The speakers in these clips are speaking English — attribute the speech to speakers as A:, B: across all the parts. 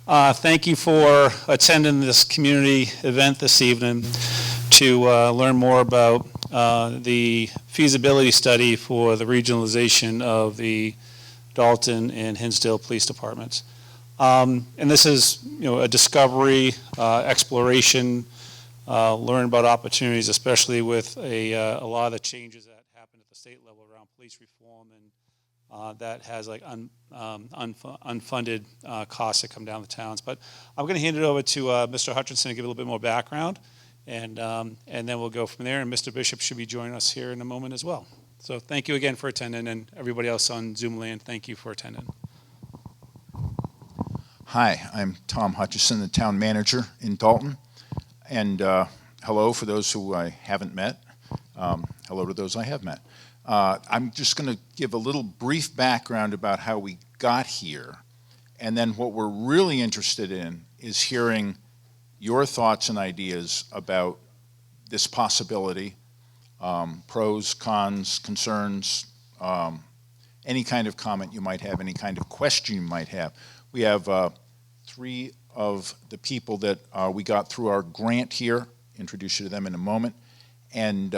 A: Thank you for attending this community event this evening to learn more about the feasibility study for the regionalization of the Dalton and Hinsdale Police Departments. And this is, a discovery, exploration, learn about opportunities, especially with a lot of the changes that happen at the state level around police reform, and that has like unfunded costs that come down the towns. But I'm going to hand it over to Mr. Hutchinson to give a little bit more background, and then we'll go from there. And Mr. Bishop should be joining us here in a moment as well. So thank you again for attending, and everybody else on Zoom land, thank you for attending.
B: Hi, I'm Tom Hutchison, the town manager in Dalton. And hello for those who I haven't met. Hello to those I have met. I'm just going to give a little brief background about how we got here. And then what we're really interested in is hearing your thoughts and ideas about this possibility, pros, cons, concerns, any kind of comment you might have, any kind of question you might have. We have three of the people that we got through our grant here. Introduce you to them in a moment. And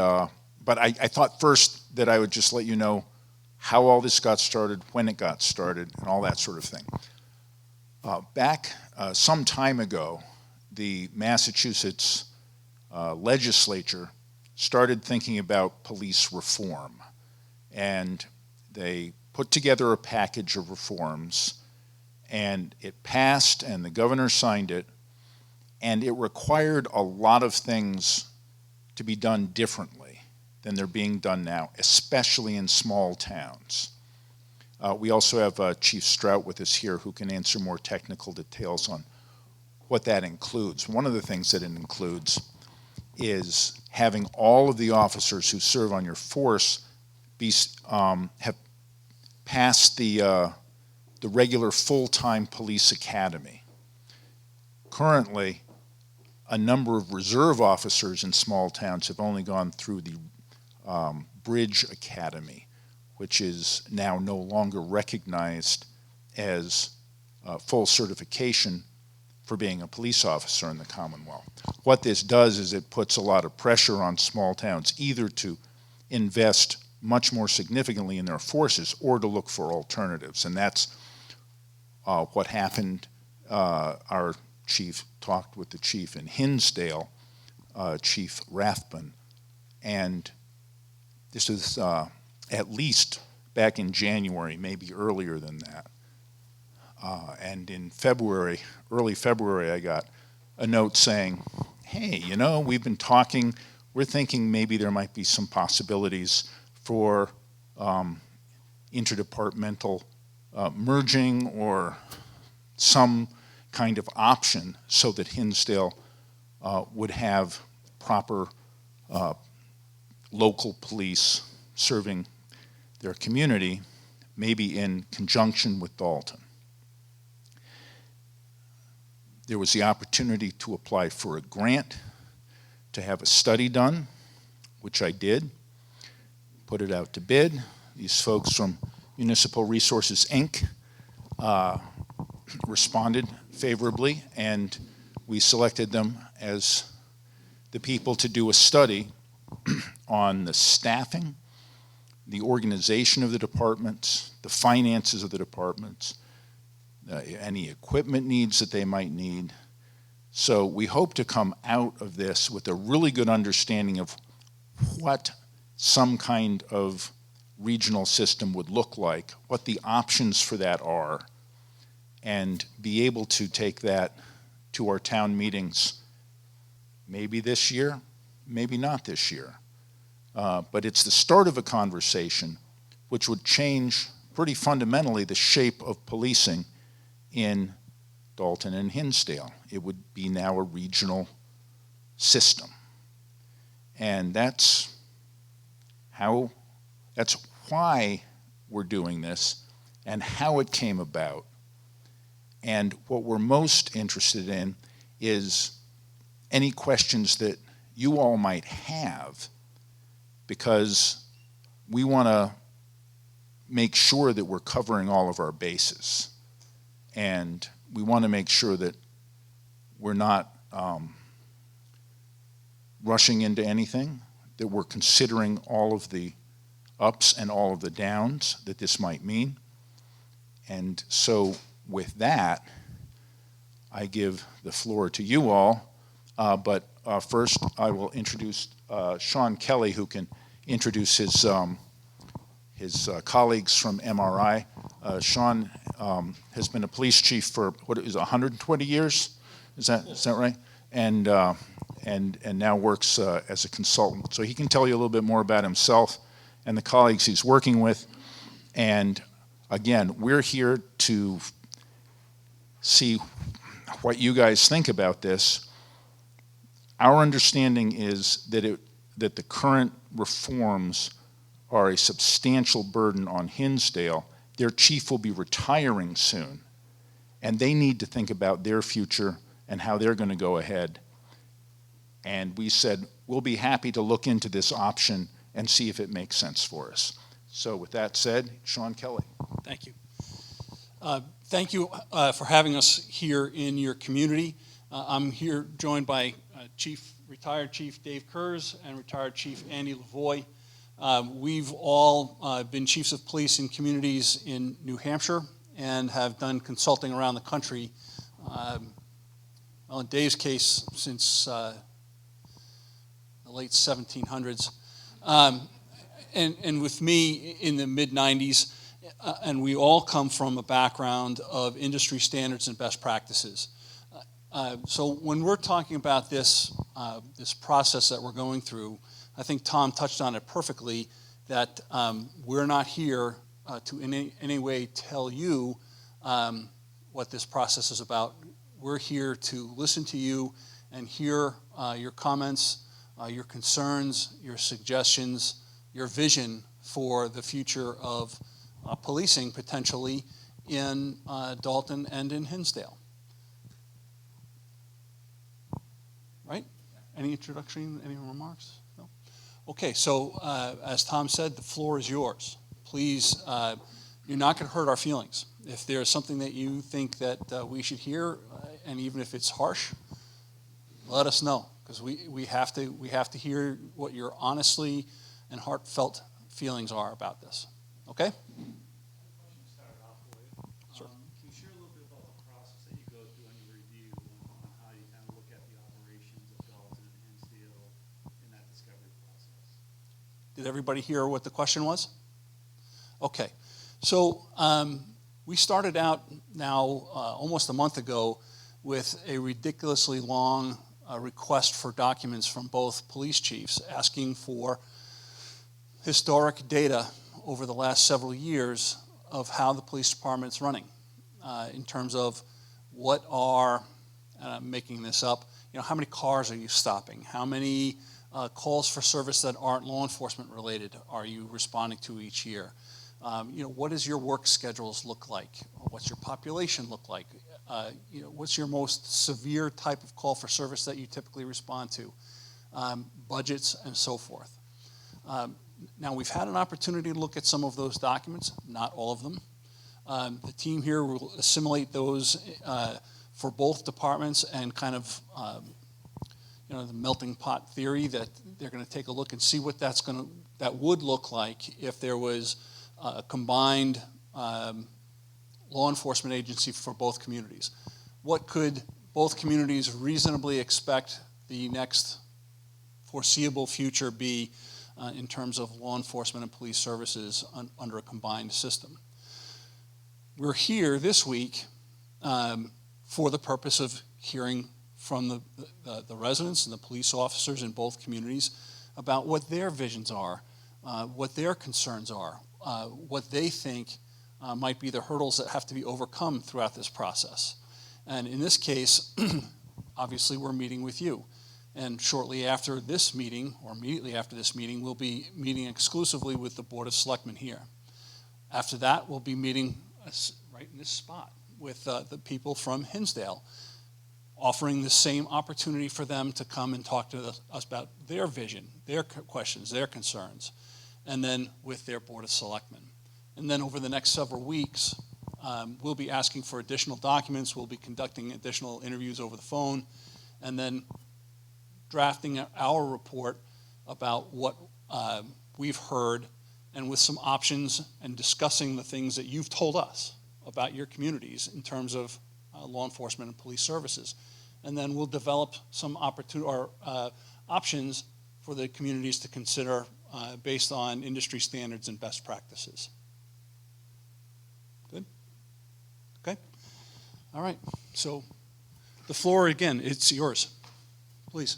B: but I thought first that I would just let you know how all this got started, when it got started, and all that sort of thing. Back some time ago, the Massachusetts legislature started thinking about police reform. And they put together a package of reforms, and it passed, and the governor signed it, and it required a lot of things to be done differently than they're being done now, especially in small towns. We also have Chief Strout with us here who can answer more technical details on what that includes. One of the things that it includes is having all of the officers who serve on your force have passed the regular full-time police academy. Currently, a number of reserve officers in small towns have only gone through the Bridge Academy, which is now no longer recognized as full certification for being a police officer in the Commonwealth. What this does is it puts a lot of pressure on small towns either to invest much more significantly in their forces or to look for alternatives, and that's what happened. Our chief talked with the chief in Hinsdale, Chief Rathbun, and this is at least back in January, maybe earlier than that. And in February, early February, I got a note saying, hey, we've been talking, we're thinking maybe there might be some possibilities for interdepartmental merging or some kind of option so that Hinsdale would have proper local police serving their community, maybe in conjunction with Dalton. There was the opportunity to apply for a grant, to have a study done, which I did, put it out to bid. These folks from Municipal Resources, Inc. Responded favorably, and we selected them as the people to do a study on the staffing, the organization of the departments, the finances of the departments, any equipment needs that they might need. So we hope to come out of this with a really good understanding of what some kind of regional system would look like, what the options for that are, and be able to take that to our town meetings maybe this year, maybe not this year. But it's the start of a conversation which would change pretty fundamentally the shape of policing in Dalton and Hinsdale. It would be now a regional system. And that's why we're doing this and how it came about. And what we're most interested in is any questions that you all might have, because we want to make sure that we're covering all of our bases. And we want to make sure that we're not rushing into anything, that we're considering all of the ups and all of the downs that this might mean. And so with that, I give the floor to you all, but first I will introduce Sean Kelly, who can introduce his colleagues from MRI. Sean has been a police chief for, what is it, 120 years? Is that right? And now works as a consultant. So he can tell you a little bit more about himself and the colleagues he's working with. And again, we're here to see what you guys think about this. Our understanding is that the current reforms are a substantial burden on Hinsdale. Their chief will be retiring soon, and they need to think about their future and how they're going to go ahead. And we said, we'll be happy to look into this option and see if it makes sense for us. So with that said, Sean Kelly.
C: Thank you. Thank you for having us here in your community. I'm here joined by retired Chief Dave Kurz and retired Chief Andy Lavoie. We've all been chiefs of police in communities in New Hampshire and have done consulting around the country. Well, in Dave's case, since the late 1700s. And with me in the mid-90s, and we all come from a background of industry standards and best practices. So when we're talking about this process that we're going through, I think Tom touched on it perfectly, that we're not here to in any way tell you what this process is about. We're here to listen to you and hear your comments, your concerns, your suggestions, your vision for the future of policing potentially in Dalton and in Hinsdale. Right? Any introduction, any remarks? No? Okay, so as Tom said, the floor is yours. Please, you're not going to hurt our feelings. If there's something that you think that we should hear, and even if it's harsh, let us know, because we have to hear what your honestly and heartfelt feelings are about this. Okay? Sure.
D: Can you share a little bit about the process that you go through on your review on how you kind of look at the operations of Dalton and Hinsdale in that discovery process?
C: Did everybody hear what the question was? Okay. So we started out now almost a month ago with a ridiculously long request for documents from both police chiefs asking for historic data over the last several years of how the police department's running in terms of what are, and I'm making this up, how many cars are you stopping? How many calls for service that aren't law enforcement related are you responding to each year? What does your work schedules look like? What's your population look like? What's your most severe type of call for service that you typically respond to? Budgets and so forth. Now, we've had an opportunity to look at some of those documents, not all of them. The team here will assimilate those for both departments and kind of, the melting pot theory that they're going to take a look and see what that would look like if there was a combined law enforcement agency for both communities. What could both communities reasonably expect the next foreseeable future be in terms of law enforcement and police services under a combined system? We're here this week for the purpose of hearing from the residents and the police officers in both communities about what their visions are, what their concerns are, what they think might be the hurdles that have to be overcome throughout this process. And in this case, obviously we're meeting with you. And shortly after this meeting, or immediately after this meeting, we'll be meeting exclusively with the Board of Selectmen here. After that, we'll be meeting right in this spot with the people from Hinsdale, offering the same opportunity for them to come and talk to us about their vision, their questions, their concerns, and then with their Board of Selectmen. And then over the next several weeks, we'll be asking for additional documents, we'll be conducting additional interviews over the phone, and then drafting our report about what we've heard and with some options and discussing the things that you've told us about your communities in terms of law enforcement and police services. And then we'll develop some options for the communities to consider based on industry standards and best practices. Good? Okay? All right. So the floor, again, it's yours. Please.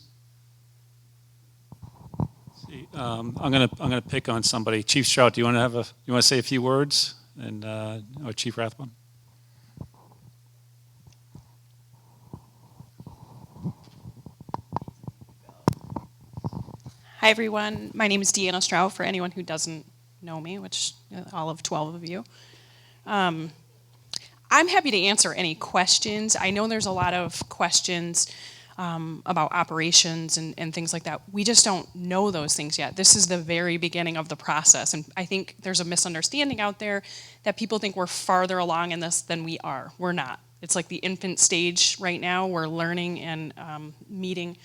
A: I'm gonna pick on somebody. Chief Strout, do you want to say a few words? And or Chief Rathbone?
E: Hi, everyone. My name is Deanna Strout, for anyone who doesn't know me, which all of 12 of you. I'm happy to answer any questions. I know there's a lot of questions about operations and things like that. We just don't know those things yet. This is the very beginning of the process, and I think there's a misunderstanding out there that people think we're farther along in this than we are. We're not. It's like the infant stage right now. We're learning and meeting,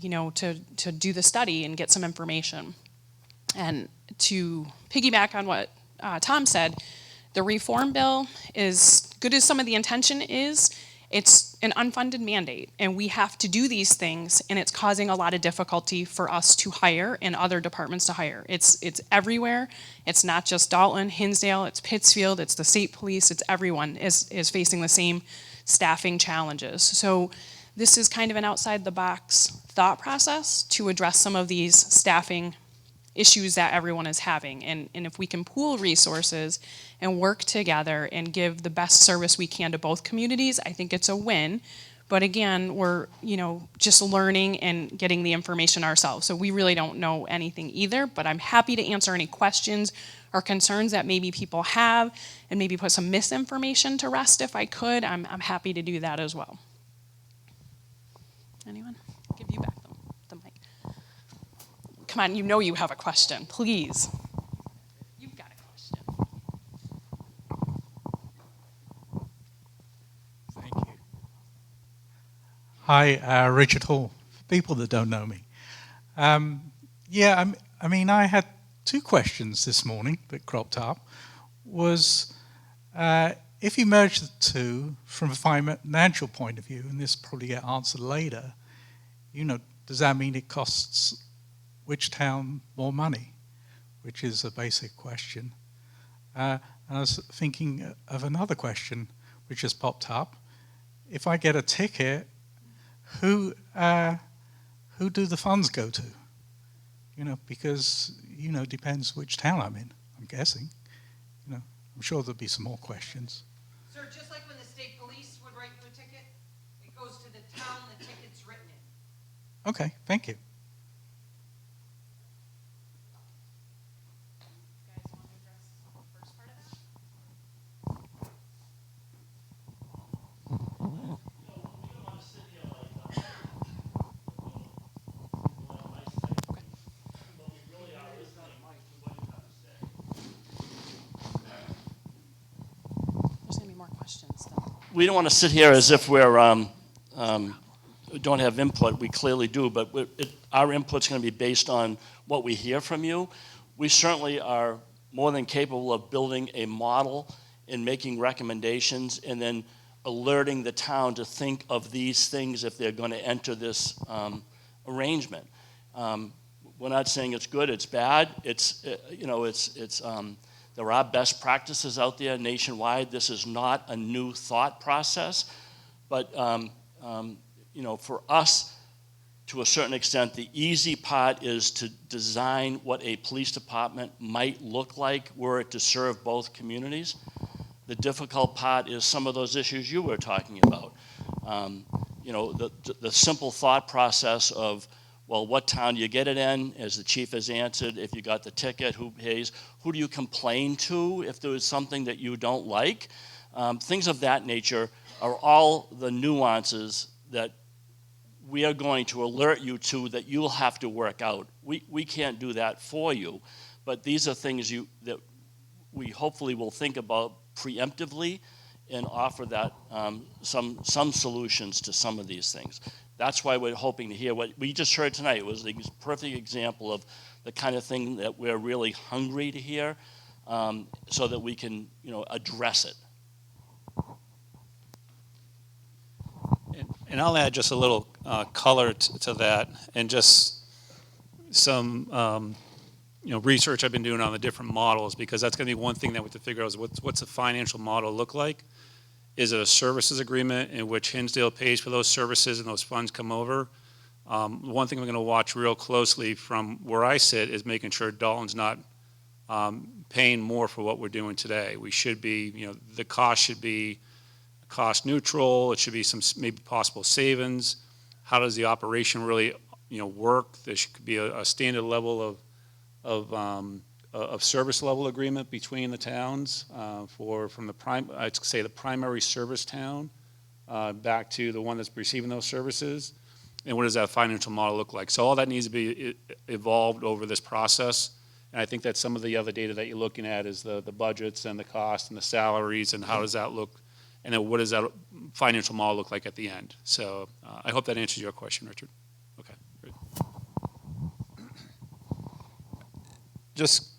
E: to do the study and get some information. And to piggyback on what Tom said, the reform bill, is good as some of the intention is, it's an unfunded mandate, and we have to do these things, and it's causing a lot of difficulty for us to hire and other departments to hire. It's everywhere. It's not just Dalton, Hinsdale, it's Pittsfield, it's the state police, it's everyone is facing the same staffing challenges. So this is kind of an outside-the-box thought process to address some of these staffing issues that everyone is having. And if we can pool resources and work together and give the best service we can to both communities, I think it's a win. But again, we're just learning and getting the information ourselves. So we really don't know anything either, but I'm happy to answer any questions or concerns that maybe people have and maybe put some misinformation to rest if I could. I'm happy to do that as well. Anyone? I'll give you back the mic. Come on, you have a question. Please. You've got a question.
F: Thank you. Hi, Richard Hall. For people that don't know me. I had two questions this morning that cropped up. Was if you merge the two from a financial point of view, and this probably get answered later, does that mean it costs which town more money? Which is a basic question. And I was thinking of another question which just popped up. If I get a ticket, who do the funds go to? Because it depends which town I'm in, I'm guessing. I'm sure there'll be some more questions.
G: Sir, just like when the state police would write you a ticket, it goes to the town the ticket's written in.
F: Okay, thank you.
E: You guys want to address the first part of that? There's going to be more questions.
H: We don't want to sit here as if we're don't have input. We clearly do, but our input's going to be based on what we hear from you. We certainly are more than capable of building a model and making recommendations and then alerting the town to think of these things if they're going to enter this arrangement. We're not saying it's good, it's bad. There are best practices out there nationwide. This is not a new thought process, but for us, to a certain extent, the easy part is to design what a police department might look like were it to serve both communities. The difficult part is some of those issues you were talking about. The simple thought process of, well, what town do you get it in? As the chief has answered, if you got the ticket, who pays? Who do you complain to if there is something that you don't like? Things of that nature are all the nuances that we are going to alert you to that you'll have to work out. We can't do that for you, but these are things that we hopefully will think about preemptively and offer that some solutions to some of these things. That's why we're hoping to hear what we just heard tonight. It was a perfect example of the kind of thing that we're really hungry to hear, so that we can, address it.
A: And I'll add just a little color to that, and just some research I've been doing on the different models, because that's going to be one thing that we have to figure out is what's a financial model look like? Is it a services agreement in which Hinsdale pays for those services and those funds come over? One thing we're going to watch real closely from where I sit is making sure Dalton's not paying more for what we're doing today. We should be, the cost should be cost neutral. It should be some maybe possible savings. How does the operation really, work? There should be a standard level of service level agreement between the towns from I'd say the primary service town back to the one that's receiving those services. And what does that financial model look like? So all that needs to be evolved over this process. And I think that some of the other data that you're looking at is the budgets and the costs and the salaries, and how does that look, and then what does that financial model look like at the end? So I hope that answers your question, Richard. Okay, great.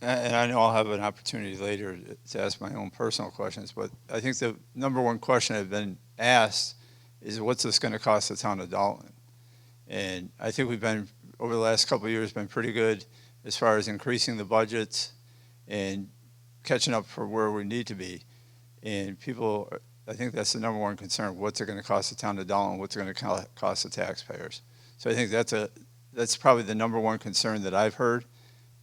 I: And I know I'll have an opportunity later to ask my own personal questions, but I think the number one question I've been asked is, what's this going to cost the town of Dalton? And I think we've been, over the last couple of years, been pretty good as far as increasing the budgets and catching up for where we need to be. And people, I think that's the number one concern. What's it going to cost the town of Dalton? What's it going to cost the taxpayers? So I think that's probably the number one concern that I've heard,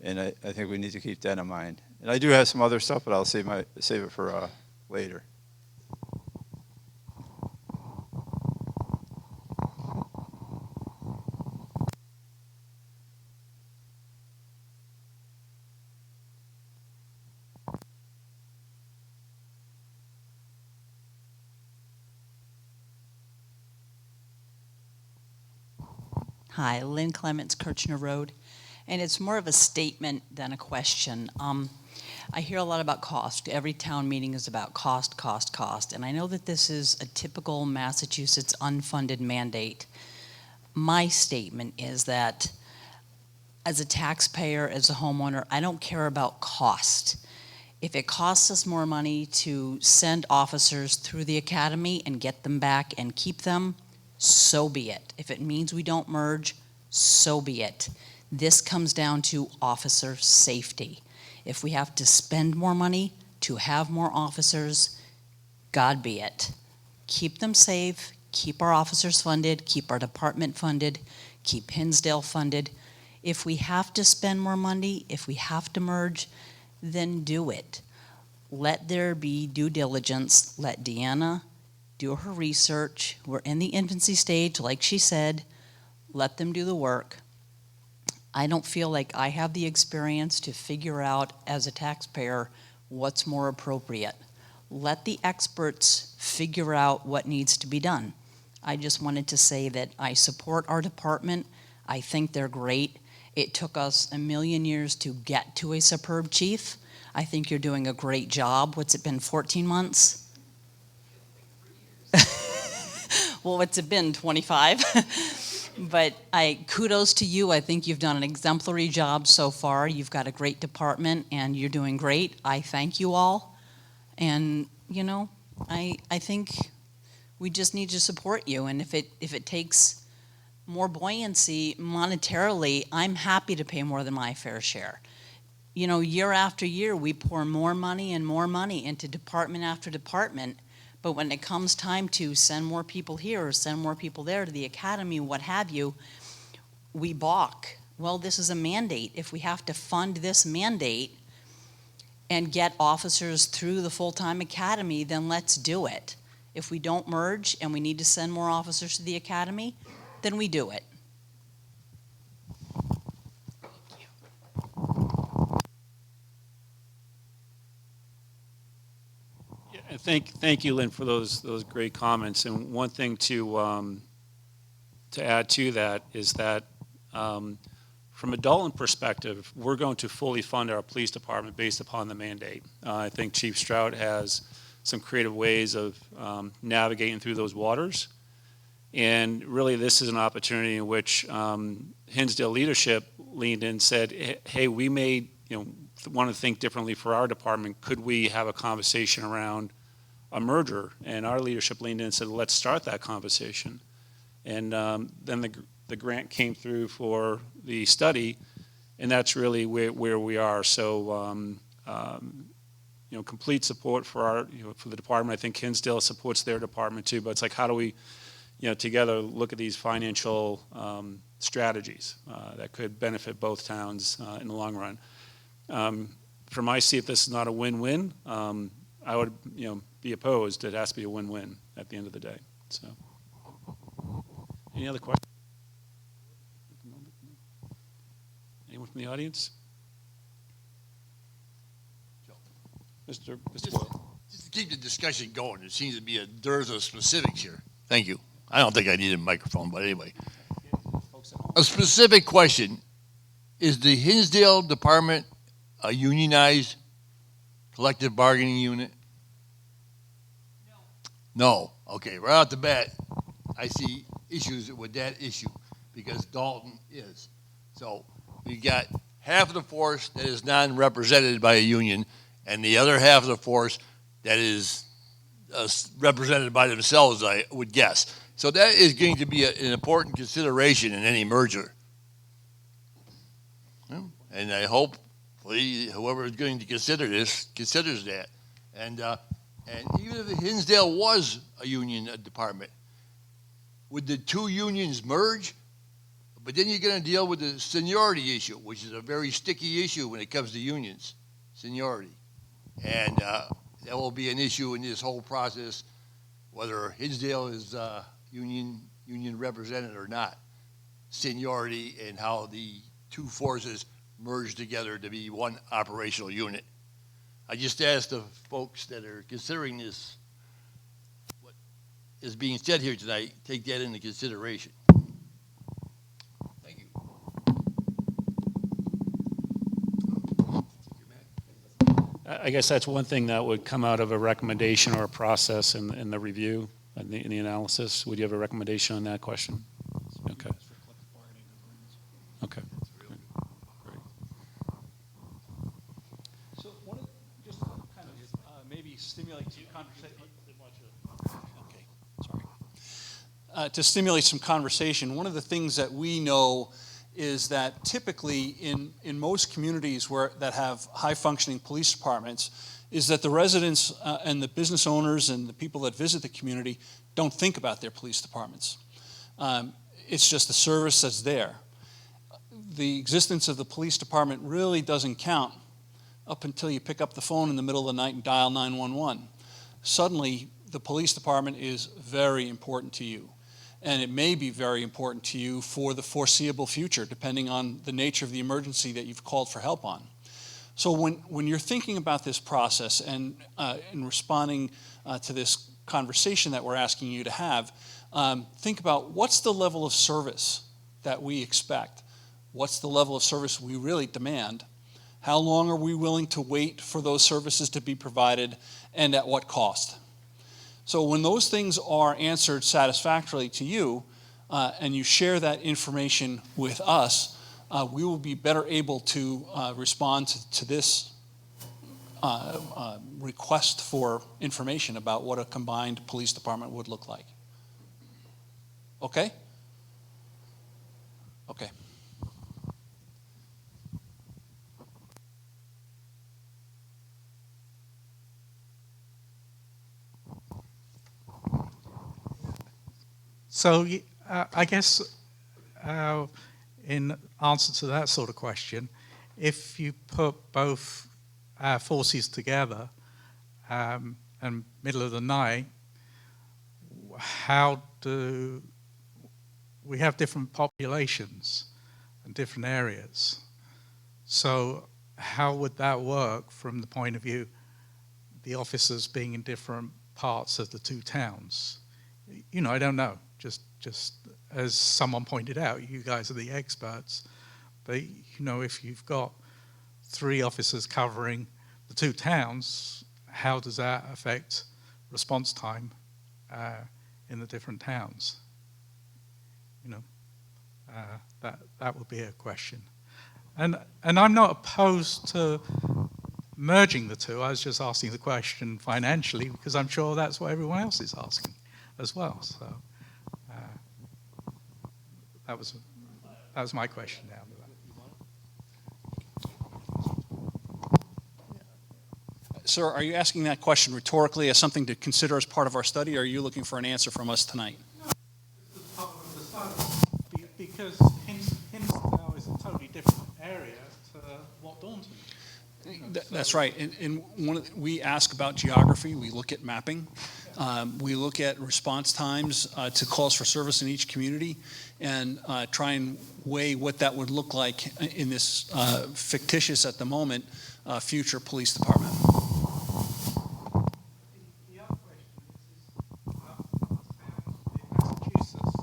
I: and I think we need to keep that in mind. And I do have some other stuff, but I'll save it for later.
J: Hi, Lynn Clements, Kirchner Road, and it's more of a statement than a question. I hear a lot about cost. Every town meeting is about cost, cost, cost, and I know that this is a typical Massachusetts unfunded mandate. My statement is that as a taxpayer, as a homeowner, I don't care about cost. If it costs us more money to send officers through the academy and get them back and keep them, so be it. If it means we don't merge, so be it. This comes down to officer safety. If we have to spend more money to have more officers, God be it. Keep them safe, keep our officers funded, keep our department funded, keep Hinsdale funded. If we have to spend more money, if we have to merge, then do it. Let there be due diligence. Let Deanna do her research. We're in the infancy stage, like she said. Let them do the work. I don't feel like I have the experience to figure out as a taxpayer what's more appropriate. Let the experts figure out what needs to be done. I just wanted to say that I support our department. I think they're great. It took us a million years to get to a superb chief. I think you're doing a great job. What's it been, 14 months? Well, what's it been, 25? But kudos to you. I think you've done an exemplary job so far. You've got a great department, and you're doing great. I thank you all. And, I think we just need to support you. And if it takes more buoyancy monetarily, I'm happy to pay more than my fair share. Year after year, we pour more money and more money into department after department. But when it comes time to send more people here or send more people there to the academy, what have you, we balk. Well, this is a mandate. If we have to fund this mandate and get officers through the full-time academy, then let's do it. If we don't merge and we need to send more officers to the academy, then we do it.
A: Thank you, Lynn, for those great comments. And one thing to add to that is that from a Dalton perspective, we're going to fully fund our police department based upon the mandate. I think Chief Stroud has some creative ways of navigating through those waters. And really, this is an opportunity in which Hinsdale leadership leaned in and said, hey, we may want to think differently for our department. Could we have a conversation around a merger? And our leadership leaned in and said, let's start that conversation. And then the grant came through for the study, and that's really where we are. So, complete support for for the department. I think Hinsdale supports their department too, but it's like, how do we, together look at these financial strategies that could benefit both towns in the long run. From my seat, if this is not a win-win, I would, be opposed. It has to be a win-win at the end of the day. So, any other questions? Anyone from the audience? Mr. Boyle.
K: Just to keep the discussion going, there seems to be a dearth of specifics here. Thank you. I don't think I need a microphone, but anyway. A specific question. Is the Hinsdale Department a unionized collective bargaining unit? No. Okay, right off the bat, I see issues with that issue because Dalton is. So we got half of the force that is non-represented by a union and the other half of the force that is represented by themselves, I would guess. So that is going to be an important consideration in any merger. And I hope whoever is going to consider this considers that. And even if Hinsdale was a union department, would the two unions merge? But then you're going to deal with the seniority issue, which is a very sticky issue when it comes to unions, seniority. And that will be an issue in this whole process, whether Hinsdale is union represented or not. Seniority and how the two forces merge together to be one operational unit. I just asked the folks that are considering this, what is being said here tonight, take that into consideration. Thank you.
A: I guess that's one thing that would come out of a recommendation or a process in the review, in the analysis. Would you have a recommendation on that question? Okay. Okay.
C: So just kind of maybe stimulate some conversation. Okay, sorry. To stimulate some conversation, one of the things that we know is that typically in most communities that have high-functioning police departments is that the residents and the business owners and the people that visit the community don't think about their police departments. It's just a service that's there. The existence of the police department really doesn't count up until you pick up the phone in the middle of the night and dial 911. Suddenly, the police department is very important to you. And it may be very important to you for the foreseeable future, depending on the nature of the emergency that you've called for help on. So when you're thinking about this process and in responding to this conversation that we're asking you to have, think about what's the level of service that we expect? What's the level of service we really demand? How long are we willing to wait for those services to be provided, and at what cost? So when those things are answered satisfactorily to you, and you share that information with us, we will be better able to respond to this request for information about what a combined police department would look like. Okay? Okay.
F: So I guess in answer to that sort of question, if you put both forces together and middle of the night, how do we have different populations and different areas? So how would that work from the point of view the officers being in different parts of the two towns? I don't know. Just as someone pointed out, you guys are the experts. But, if you've got 3 officers covering the 2 towns, how does that affect response time in the different towns. That would be a question. And I'm not opposed to merging the two. I was just asking the question financially because I'm sure that's what everyone else is asking as well. So that was my question down to that.
C: Sir, are you asking that question rhetorically as something to consider as part of our study, or are you looking for an answer from us tonight?
F: Because Hinsdale is a totally different area to what Dalton is.
C: That's right. And we ask about geography. We look at mapping. We look at response times to calls for service in each community, and try and weigh what that would look like in this fictitious, at the moment, future police department.
F: The other question is Massachusetts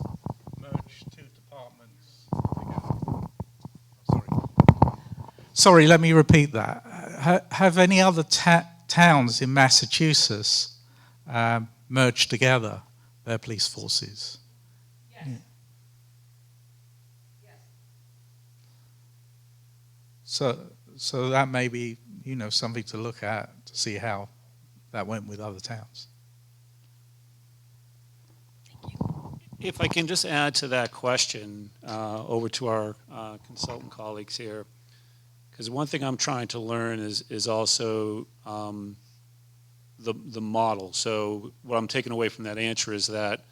F: merged two departments together. Sorry, let me repeat that. Have any other towns in Massachusetts merged together their police forces?
G: Yes.
F: Yeah.
G: Yes.
F: So that may be, something to look at to see how that went with other towns.
A: If I can just add to that question over to our consultant colleagues here, because one thing I'm trying to learn is also the model. So what I'm taking away from that answer is that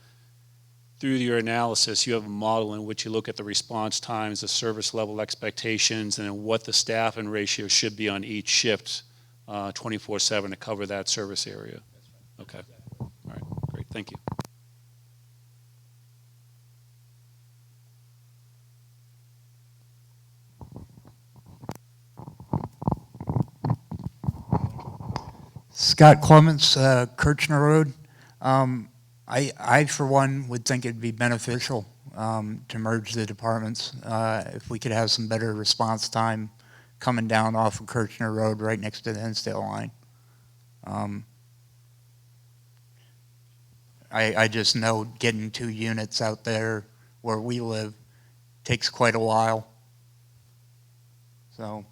A: through your analysis, you have a model in which you look at the response times, the service level expectations, and then what the staffing ratio should be on each shift 24/7 to cover that service area. Okay. All right. Great. Thank you.
L: Scott Clements, Kirchner Road. I, for one, would think it'd be beneficial to merge the departments if we could have some better response time coming down off of Kirchner Road right next to the Hinsdale line. I just know getting 2 units out there where we live takes quite a while. So.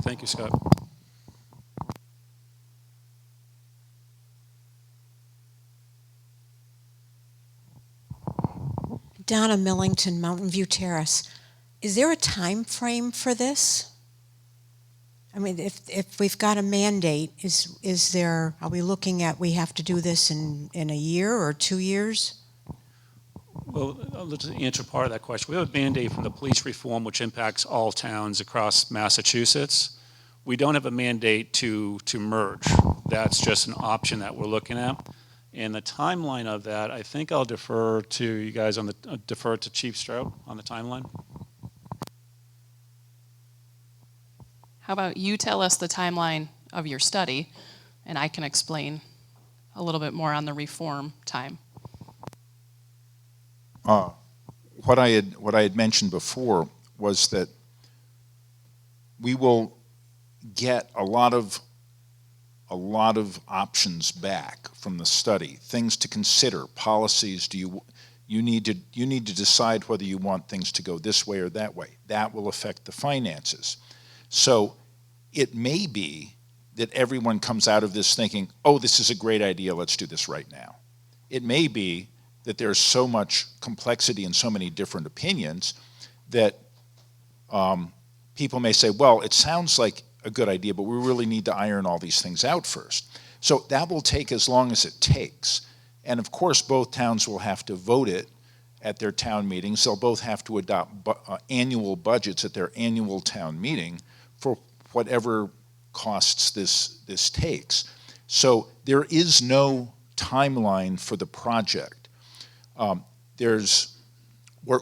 A: Thank you, Scott.
M: Donna Millington, Mountain View Terrace. Is there a time frame for this? I mean, if we've got a mandate, are we looking at we have to do this in a year or 2 years?
A: Well, let's answer part of that question. We have a mandate from the police reform, which impacts all towns across Massachusetts. We don't have a mandate to merge. That's just an option that we're looking at. And the timeline of that, I think I'll defer to you guys defer to Chief Strout on the timeline.
E: How about you tell us the timeline of your study, and I can explain a little bit more on the reform time.
B: What I had mentioned before was that we will get a lot of options back from the study, things to consider, policies. You need to decide whether you want things to go this way or that way. That will affect the finances. So it may be that everyone comes out of this thinking, oh, this is a great idea, let's do this right now. It may be that there's so much complexity and so many different opinions that people may say, well, it sounds like a good idea, but we really need to iron all these things out first. So that will take as long as it takes. And of course, both towns will have to vote it at their town meetings. They'll both have to adopt annual budgets at their annual town meeting for whatever costs this takes. So there is no timeline for the project. There's a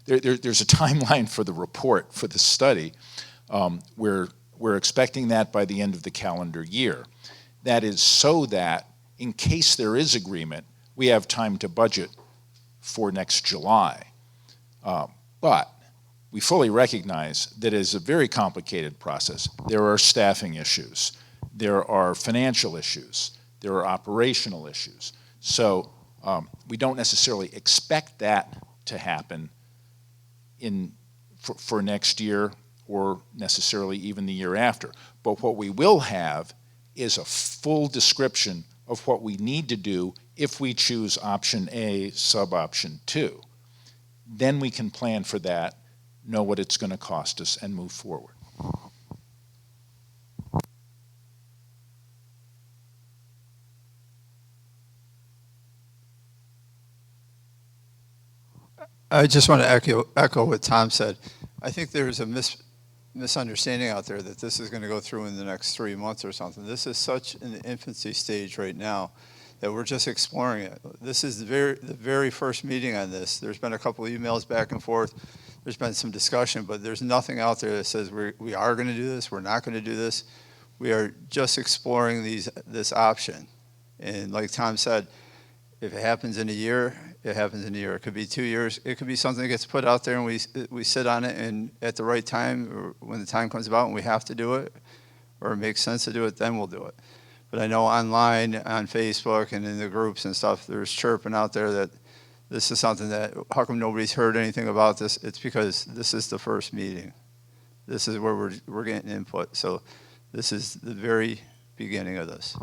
B: timeline for the report for the study. We're expecting that by the end of the calendar year. That is so that in case there is agreement, we have time to budget for next July. But we fully recognize that it is a very complicated process. There are staffing issues. There are financial issues. There are operational issues. So we don't necessarily expect that to happen for next year or necessarily even the year after. But what we will have is a full description of what we need to do if we choose option A, sub-option 2. Then we can plan for that, know what it's going to cost us, and move forward.
I: I just want to echo what Tom said. I think there's a misunderstanding out there that this is going to go through in the next 3 months or something. This is such an infancy stage right now that we're just exploring it. This is the very first meeting on this. There's been a couple of emails back and forth. There's been some discussion, but there's nothing out there that says we are going to do this, we're not going to do this. We are just exploring this option. And like Tom said, if it happens in a year, it happens in a year. It could be 2 years. It could be something that gets put out there and we sit on it, and at the right time, or when the time comes about and we have to do it, or it makes sense to do it, then we'll do it. But I know online, on Facebook, and in the groups and stuff, there's chirping out there that this is something that, how come nobody's heard anything about this? It's because this is the first meeting. This is where we're getting input. So this is the very beginning of this.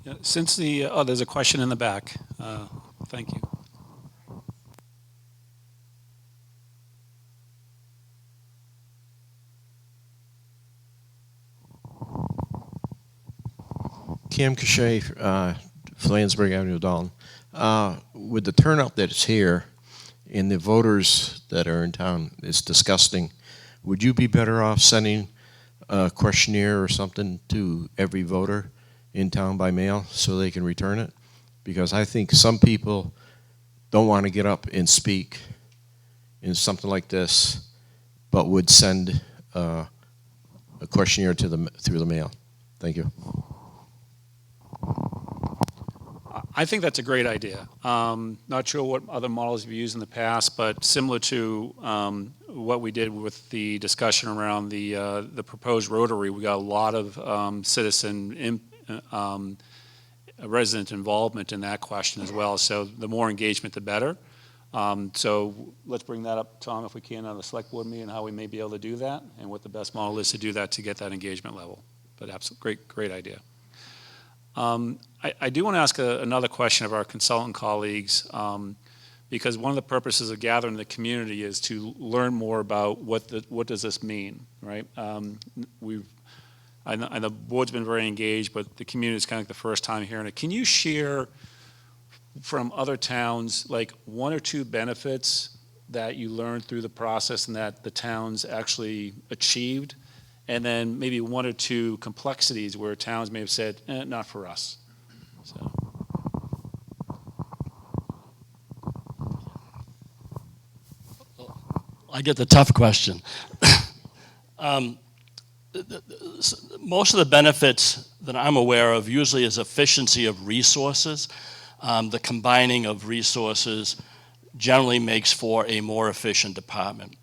A: Yeah, since there's a question in the back. Thank you.
N: Cam Cachet, Flansburgh Avenue, Dalton. With the turnout that's here and the voters that are in town, it's disgusting. Would you be better off sending a questionnaire or something to every voter in town by mail so they can return it? Because I think some people don't want to get up and speak in something like this, but would send a questionnaire to them through the mail. Thank you.
A: I think that's a great idea. Not sure what other models you've used in the past, but similar to what we did with the discussion around the proposed Rotary, we got a lot of resident involvement in that question as well. So the more engagement, the better. So let's bring that up, Tom, if we can, on the select board meeting, how we may be able to do that and what the best model is to do that to get that engagement level. But absolutely great idea. I do want to ask another question of our consultant colleagues, because one of the purposes of gathering the community is to learn more about what does this mean, right? I know the board's been very engaged, but the community is kind of the first time hearing it. Can you share from other towns, like 1 or 2 benefits that you learned through the process and that the towns actually achieved? And then maybe 1 or 2 complexities where towns may have said, not for us. So.
H: I get the tough question. Most of the benefits that I'm aware of usually is efficiency of resources. The combining of resources generally makes for a more efficient department.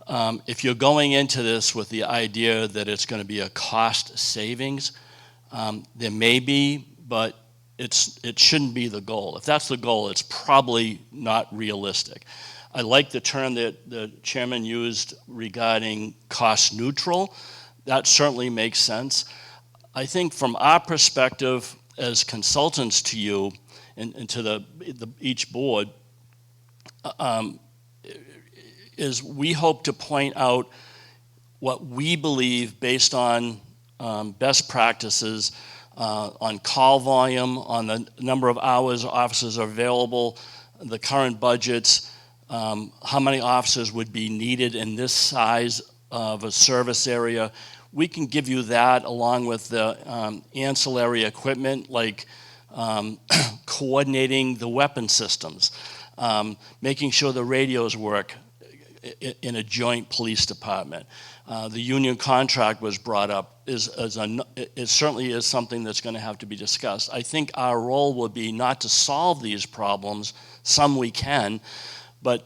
H: If you're going into this with the idea that it's going to be a cost savings, there may be, but it shouldn't be the goal. If that's the goal, it's probably not realistic. I like the term that the chairman used regarding cost neutral. That certainly makes sense. I think from our perspective as consultants to you and to each board, is we hope to point out what we believe based on best practices, on call volume, on the number of hours officers are available, the current budgets, how many officers would be needed in this size of a service area. We can give you that along with the ancillary equipment like coordinating the weapon systems, making sure the radios work, in a joint police department. The union contract was brought up, it certainly is something that's going to have to be discussed. I think our role will be not to solve these problems, some we can, but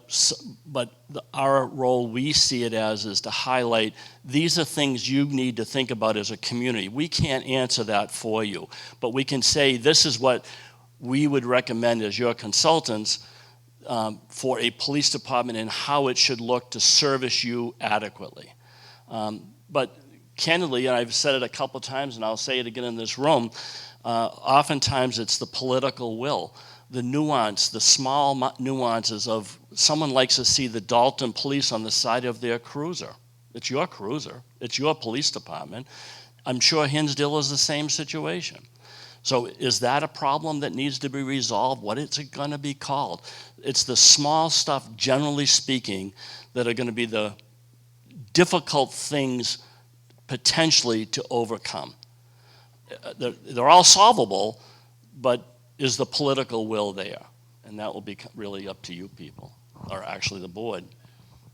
H: our role, we see it as, is to highlight these are things you need to think about as a community. We can't answer that for you, but we can say this is what we would recommend as your consultants for a police department and how it should look to service you adequately. But candidly, and I've said it a couple times and I'll say it again in this room, oftentimes it's the political will. The nuance, the small nuances of someone likes to see the Dalton police on the side of their cruiser. It's your cruiser. It's your police department. I'm sure Hinsdale is the same situation. So is that a problem that needs to be resolved? What is it going to be called? It's the small stuff, generally speaking, that are going to be the difficult things potentially to overcome. They're all solvable, but is the political will there? And that will be really up to you people, or actually the board.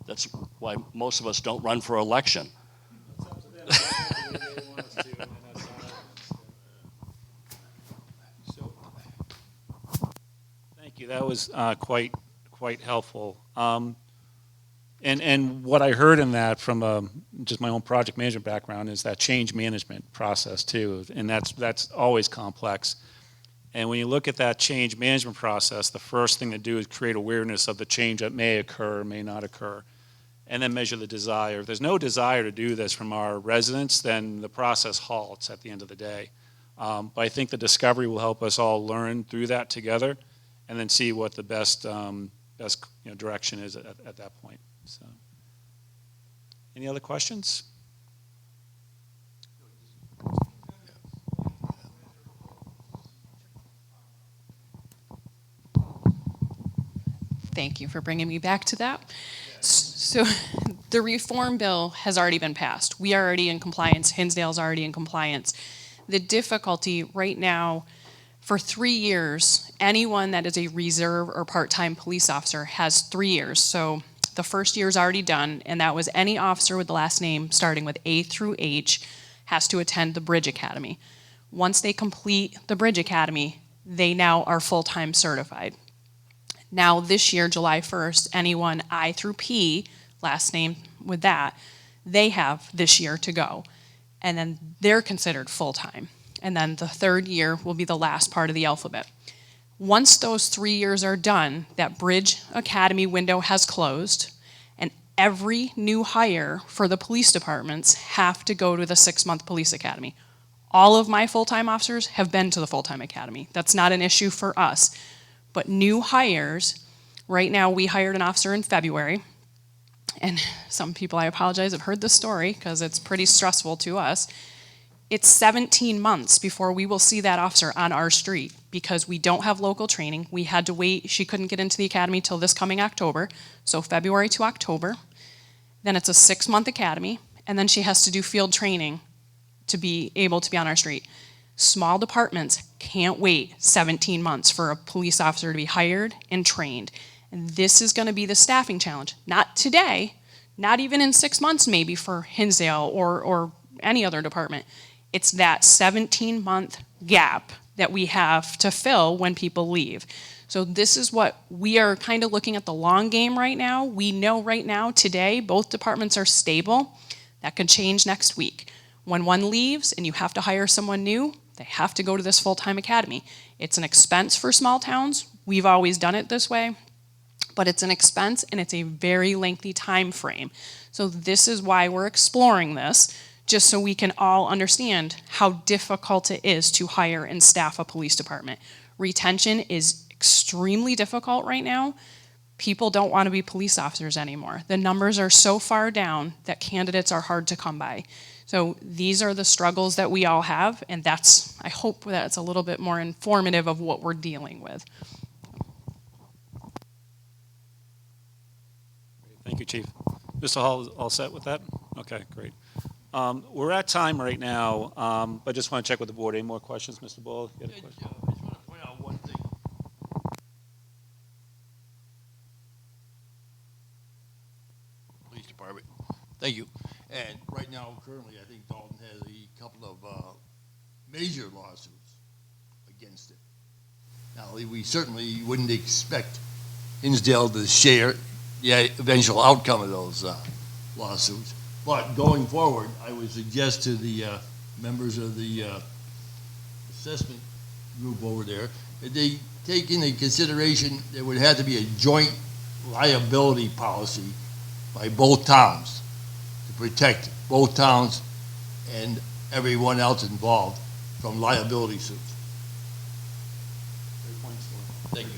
H: That's why most of us don't run for election.
A: It's up to them. They want us to, and that's not us. So, thank you. That was quite helpful. And what I heard in that from just my own project management background is that change management process too, and that's always complex. And when you look at that change management process, the first thing to do is create awareness of the change that may occur or may not occur, and then measure the desire. If there's no desire to do this from our residents, then the process halts at the end of the day. But I think the discovery will help us all learn through that together, and then see what the best direction is at that point. So, any other questions?
E: Thank you for bringing me back to that. So the reform bill has already been passed. We are already in compliance. Hinsdale's already in compliance. The difficulty right now, for 3 years, anyone that is a reserve or part-time police officer has 3 years. So the first year is already done, and that was any officer with the last name starting with A through H has to attend the Bridge Academy. Once they complete the Bridge Academy, they now are full-time certified. Now this year, July 1st, anyone I through P, last name with that, they have this year to go. And then they're considered full-time. And then the third year will be the last part of the alphabet. Once those 3 years are done, that Bridge Academy window has closed, and every new hire for the police departments have to go to the 6-month police academy. All of my full-time officers have been to the full-time academy. That's not an issue for us. But new hires, right now we hired an officer in February, and some people, I apologize, have heard this story because it's pretty stressful to us. It's 17 months before we will see that officer on our street because we don't have local training. We had to wait. She couldn't get into the academy till this coming October, so February to October. Then it's a 6-month academy, and then she has to do field training to be able to be on our street. Small departments can't wait 17 months for a police officer to be hired and trained. And this is going to be the staffing challenge. Not today, not even in 6 months maybe for Hinsdale or any other department. It's that 17-month gap that we have to fill when people leave. So this is what we are kind of looking at the long game right now. We know right now, today, both departments are stable. That could change next week. When one leaves and you have to hire someone new, they have to go to this full-time academy. It's an expense for small towns. We've always done it this way, but it's an expense and it's a very lengthy time frame. So this is why we're exploring this, just so we can all understand how difficult it is to hire and staff a police department. Retention is extremely difficult right now. People don't want to be police officers anymore. The numbers are so far down that candidates are hard to come by. So these are the struggles that we all have, and I hope that's a little bit more informative of what we're dealing with.
A: Thank you, Chief. Mr. Hall, all set with that? Okay, great. We're at time right now, but I just want to check with the board. Any more questions, Mr. Bull? You had a question?
K: I just want to point out one thing. Thank you. And right now, currently, I think Dalton has a couple of major lawsuits against it. Now, we certainly wouldn't expect Hinsdale to share the eventual outcome of those lawsuits. But going forward, I would suggest to the members of the assessment group over there that they take into consideration there would have to be a joint liability policy by both towns to protect both towns and everyone else involved from liability suits. Thank you.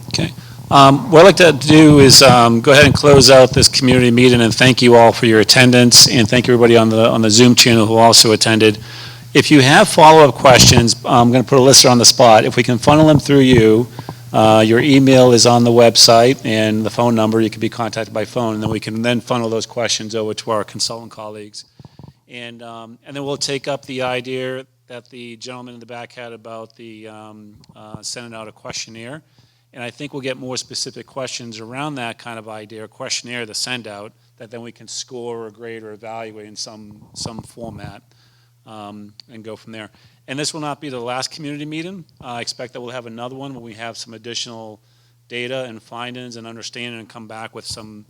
A: Okay. What I'd like to do is go ahead and close out this community meeting and thank you all for your attendance and thank everybody on the Zoom channel who also attended. If you have follow-up questions, I'm going to put a lister on the spot. If we can funnel them through you, your email is on the website and the phone number. You can be contacted by phone, and then we can then funnel those questions over to our consultant colleagues. And then we'll take up the idea that the gentleman in the back had about the sending out a questionnaire. And I think we'll get more specific questions around that kind of idea, a questionnaire to send out that then we can score or grade or evaluate in some format and go from there. And this will not be the last community meeting. I expect that we'll have another one when we have some additional data and findings and understanding and come back with some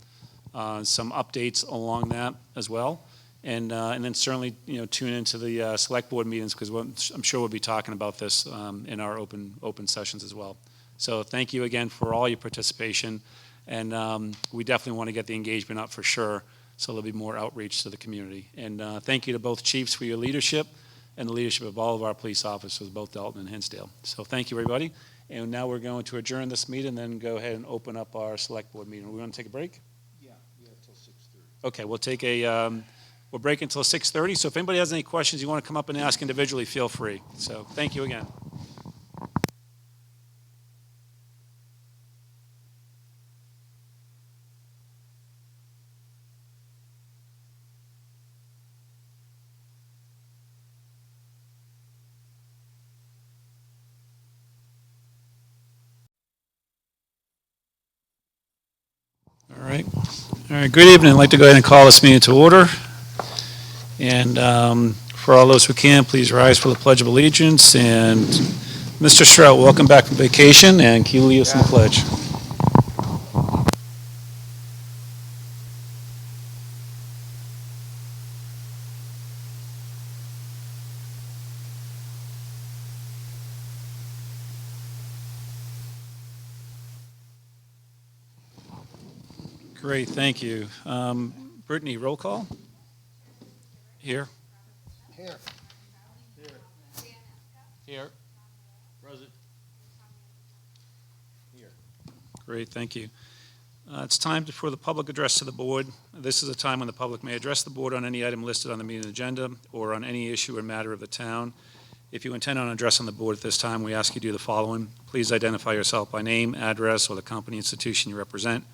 A: updates along that as well. And then certainly, tune into the select board meetings because I'm sure we'll be talking about this in our open sessions as well. So thank you again for all your participation, and we definitely want to get the engagement up for sure, so there'll be more outreach to the community. And thank you to both chiefs for your leadership and the leadership of all of our police officers, both Dalton and Hinsdale. So thank you, everybody. And now we're going to adjourn this meeting, then go ahead and open up our select board meeting. We're going to take a break?
B: Yeah, until 6:30.
A: Okay, we'll take we'll break until 6:30. So if anybody has any questions you want to come up and ask individually, feel free. So thank you again. All right. Good evening. I'd like to go ahead and call this meeting to order. And for all those who can, please rise for the Pledge of Allegiance. And Mr. Strout, welcome back from vacation, and can you lead us in the pledge? Great, thank you. Brittany, roll call? Here.
K: Here. Here. Present. Here.
A: Great, thank you. It's time for the public address to the board. This is a time when the public may address the board on any item listed on the meeting agenda or on any issue or matter of the town. If you intend on addressing the board at this time, we ask you to do the following. Please identify yourself by name, address, or the company institution you represent.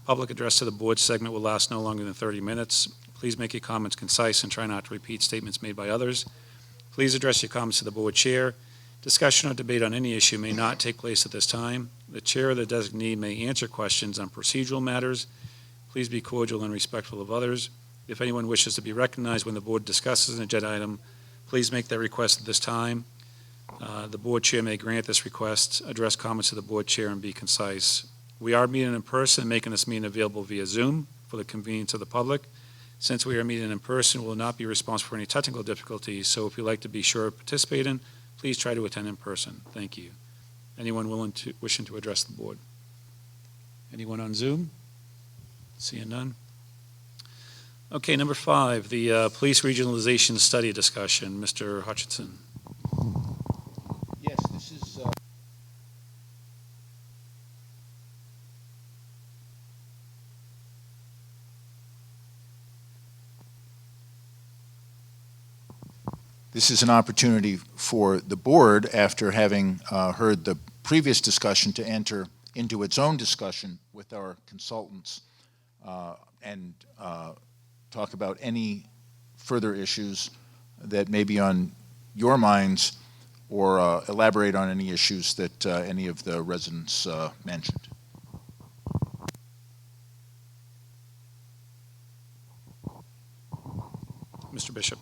A: Public address to the board segment will last no longer than 30 minutes. Please make your comments concise and try not to repeat statements made by others. Please address your comments to the board chair. Discussion or debate on any issue may not take place at this time. The chair or the designee may answer questions on procedural matters. Please be cordial and respectful of others. If anyone wishes to be recognized when the board discusses an agenda item, please make that request at this time. The board chair may grant this request, address comments to the board chair, and be concise. We are meeting in person and making this meeting available via Zoom for the convenience of the public. Since we are meeting in person, we will not be responsible for any technical difficulties, so if you'd like to be sure of participating, please try to attend in person. Thank you. Anyone wishing to address the board? Anyone on Zoom? Seeing none? Okay, number 5, the police regionalization study discussion. Mr. Hutchinson.
B: Yes, this is... This is an opportunity for the board, after having heard the previous discussion, to enter into its own discussion with our consultants and talk about any further issues that may be on your minds, or elaborate on any issues that any of the residents mentioned.
A: Mr. Bishop.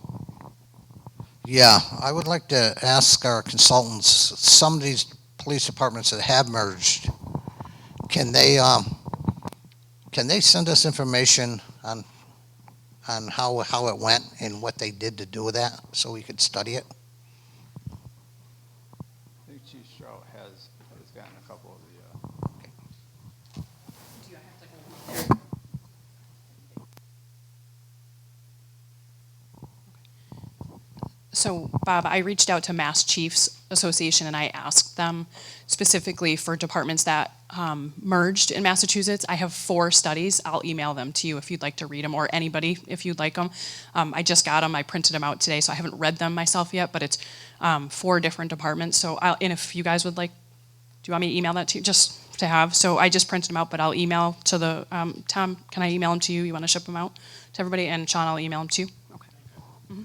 O: Yeah, I would like to ask our consultants, some of these police departments that have merged, can they send us information on how it went and what they did to do that, so we could study it?
I: I think Chief Strout has gotten a couple of the,
E: So, Bob, I reached out to Mass Chiefs Association and I asked them specifically for departments that merged in Massachusetts. I have 4 studies. I'll email them to you if you'd like to read them, or anybody if you'd like them. I just got them. I printed them out today, so I haven't read them myself yet, but it's 4 different departments. So, and if you guys would like, do you want me to email that to you just to have? So I just printed them out, but I'll email to the, Tom, can I email them to you? You want to ship them out to everybody? And Sean, I'll email them to you. Okay. Mm-hmm.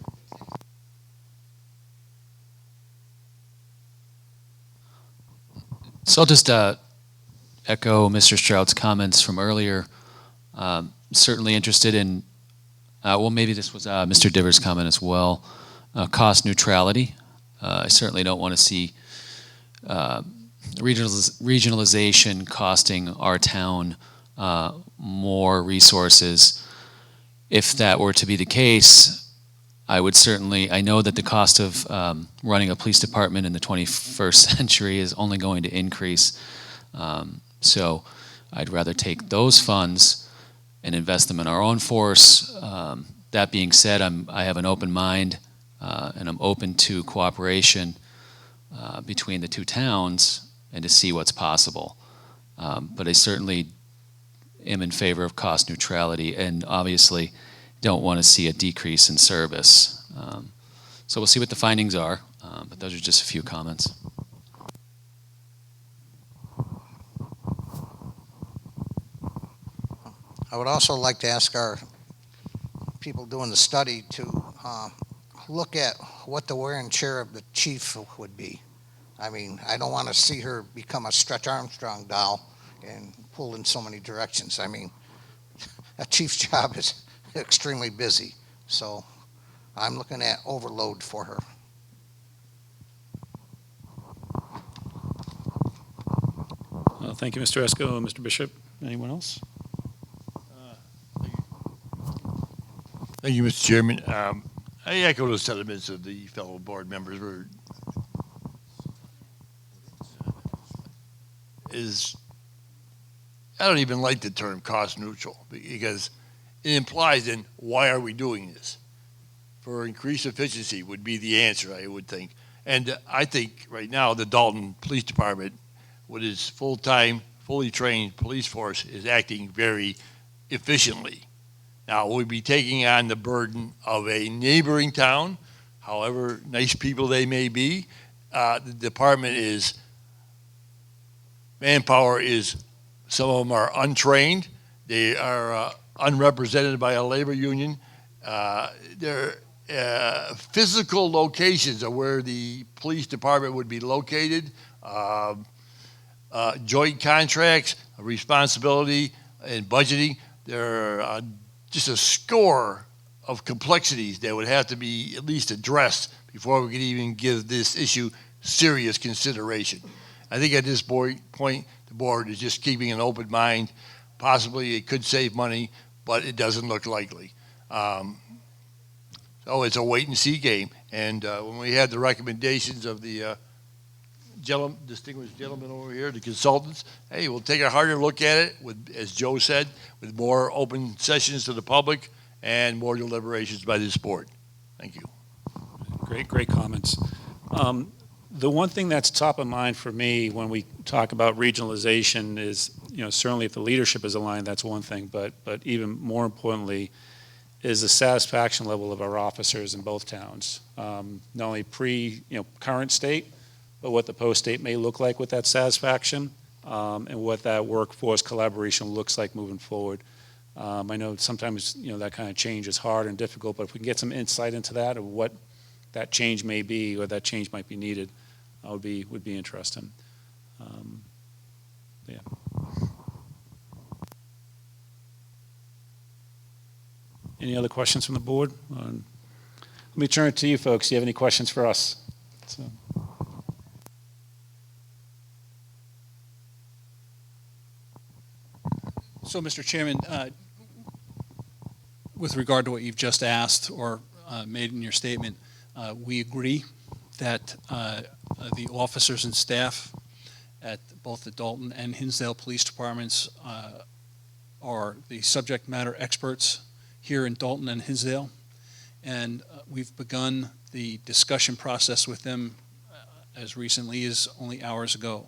P: So I'll just echo Mr. Strout's comments from earlier. Certainly interested in, well, maybe this was Mr. Divers' comment as well, cost neutrality. I certainly don't want to see regionalization costing our town more resources. If that were to be the case, I would certainly, I know that the cost of running a police department in the 21st century is only going to increase. So I'd rather take those funds and invest them in our own force. That being said, I have an open mind and I'm open to cooperation between the 2 towns and to see what's possible. But I certainly am in favor of cost neutrality and obviously don't want to see a decrease in service. So we'll see what the findings are, but those are just a few comments.
O: I would also like to ask our people doing the study to look at what the wear and tear of the chief would be. I mean, I don't want to see her become a Stretch Armstrong doll and pull in so many directions. I mean, a chief's job is extremely busy, so I'm looking at overload for her.
A: Thank you, Mr. Esco and Mr. Bishop. Anyone else?
K: Thank you, Mr. Chairman. I echo the sentiments of the fellow board members. I don't even like the term cost neutral because it implies then why are we doing this? For increased efficiency would be the answer, I would think. And I think right now the Dalton Police Department, with its full-time, fully trained police force, is acting very efficiently. Now, we'll be taking on the burden of a neighboring town, however nice people they may be. The department is, manpower is, some of them are untrained. They are unrepresented by a labor union. Their physical locations of where the police department would be located, joint contracts, responsibility, and budgeting. There are just a score of complexities that would have to be at least addressed before we could even give this issue serious consideration. I think at this point, the board is just keeping an open mind. Possibly it could save money, but it doesn't look likely. So it's a wait-and-see game. And when we had the recommendations of the distinguished gentleman over here, the consultants, hey, we'll take a harder look at it, with, as Joe said, with more open sessions to the public and more deliberations by this board. Thank you.
A: Great comments. The one thing that's top of mind for me when we talk about regionalization is, certainly if the leadership is aligned, that's one thing, but even more importantly is the satisfaction level of our officers in both towns. Not only current state, but what the post-state may look like with that satisfaction, and what that workforce collaboration looks like moving forward. I know sometimes, that kind of change is hard and difficult, but if we can get some insight into that, of what that change may be, or that change might be needed, would be interesting. Yeah. Any other questions from the board? Let me turn it to you folks. Do you have any questions for us?
C: So, Mr. Chairman, with regard to what you've just asked or made in your statement, we agree that the officers and staff at both the Dalton and Hinsdale Police Departments are the subject matter experts here in Dalton and Hinsdale, and we've begun the discussion process with them as recently as only hours ago.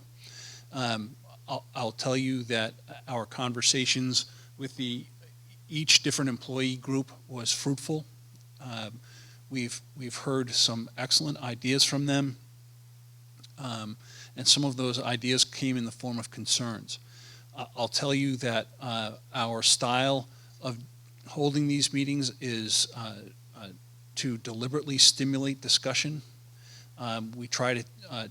C: I'll tell you that our conversations with each different employee group was fruitful. We've heard some excellent ideas from them, and some of those ideas came in the form of concerns. I'll tell you that our style of holding these meetings is to deliberately stimulate discussion. We try to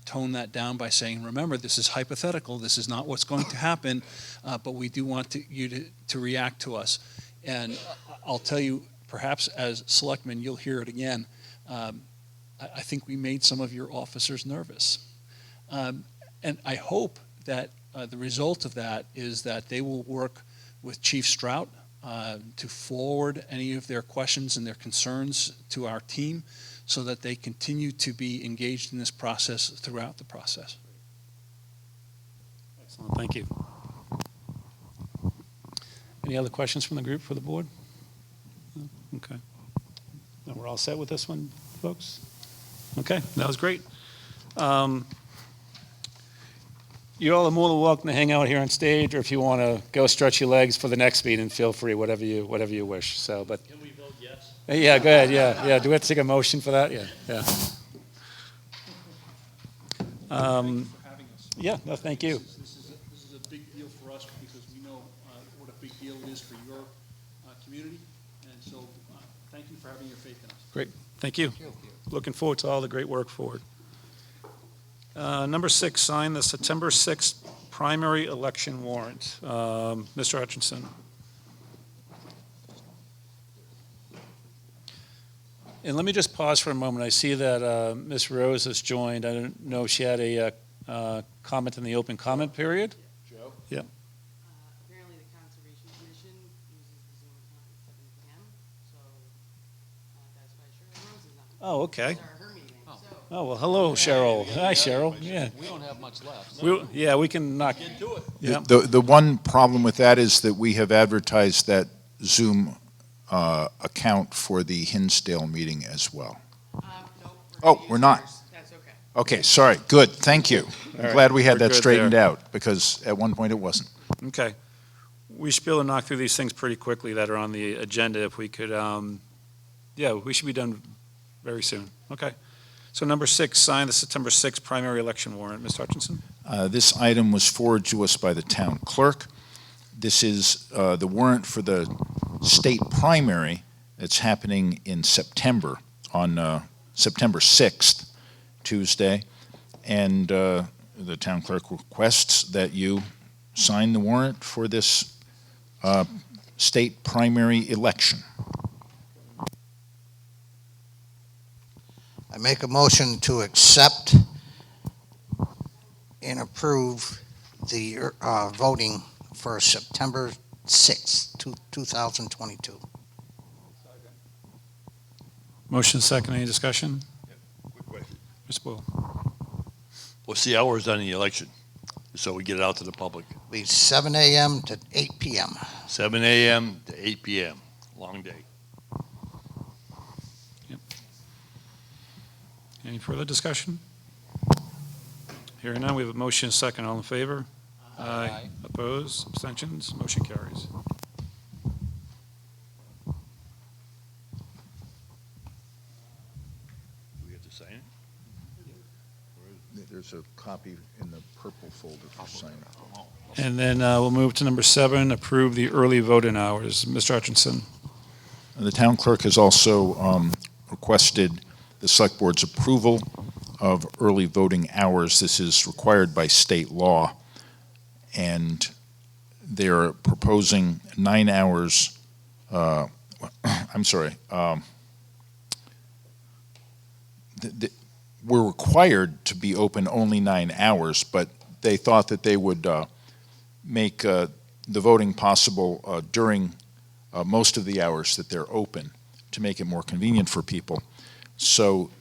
C: tone that down by saying, remember, this is hypothetical, this is not what's going to happen, but we do want you to react to us. And I'll tell you, perhaps as selectmen, you'll hear it again, I think we made some of your officers nervous. And I hope that the result of that is that they will work with Chief Strout to forward any of their questions and their concerns to our team so that they continue to be engaged in this process throughout the process.
A: Excellent, thank you. Any other questions from the group for the board? No? Okay. No, we're all set with this one, folks? Okay, that was great. You all are more than welcome to hang out here on stage, or if you want to go stretch your legs for the next meeting, feel free, whatever you wish. So, but
H: Can we vote yes?
A: yeah, go ahead. Yeah. Do we have to take a motion for that? Yeah. Yeah. No, thank you.
C: This is a big deal for us because we know what a big deal it is for your community, and so thank you for having your faith in us.
A: Great. Thank you. Looking forward to all the great work forward. Number 6, sign the September 6th primary election warrant. Mr. Hutchinson. And let me just pause for a moment. I see that Ms. Rose has joined. I don't know if she had a comment in the open comment period.
K: Joe?
A: Yeah.
Q: Apparently the Conservation Commission uses the Zoom account at 7 p.m., so that's why Shirley Rose is on.
A: Oh, okay.
Q: Start her meeting, so.
A: Oh, well, hello, Cheryl. Hi, Cheryl. Yeah.
D: We don't have much left.
A: We can knock
K: into it.
A: Yeah.
B: The one problem with that is that we have advertised that Zoom account for the Hinsdale meeting as well.
Q: Nope,
B: We're not.
Q: That's okay.
B: Okay, sorry, good, thank you. I'm
A: right,
B: glad we had
A: we're
B: that
A: good
B: straightened
A: there.
B: out, because at one point it wasn't.
A: Okay. We should be able to knock through these things pretty quickly that are on the agenda if we could, we should be done very soon. Okay. So number 6, sign the September 6th primary election warrant. Ms. Hutchinson?
B: This item was forwarded to us by the town clerk. This is the warrant for the state primary that's happening in September, on September 6th, Tuesday. And the town clerk requests that you sign the warrant for this state primary election.
O: I make a motion to accept and approve the voting for September 6th, 2022.
A: Motion second. Any discussion?
K: Quick question.
A: Ms. Boyle?
K: What's the hours on the election, so we get it out to the public?
O: Be 7 a.m. to 8 p.m.
K: 7 a.m. to 8 p.m. Long day.
A: Any further discussion? Hearing none, we have a motion second. All in favor? Aye. Opposed? Abstentions? Motion carries.
K: Do we have to sign it?
B: There's a copy in the purple folder for signing.
A: And then we'll move to number 7, approve the early voting hours. Mr. Hutchinson?
B: The town clerk has also requested the Select Board's approval of early voting hours. This is required by state law, and they're proposing 9 hours, we're required to be open only 9 hours, but they thought that they would make the voting possible during most of the hours that they're open to make it more convenient for people. So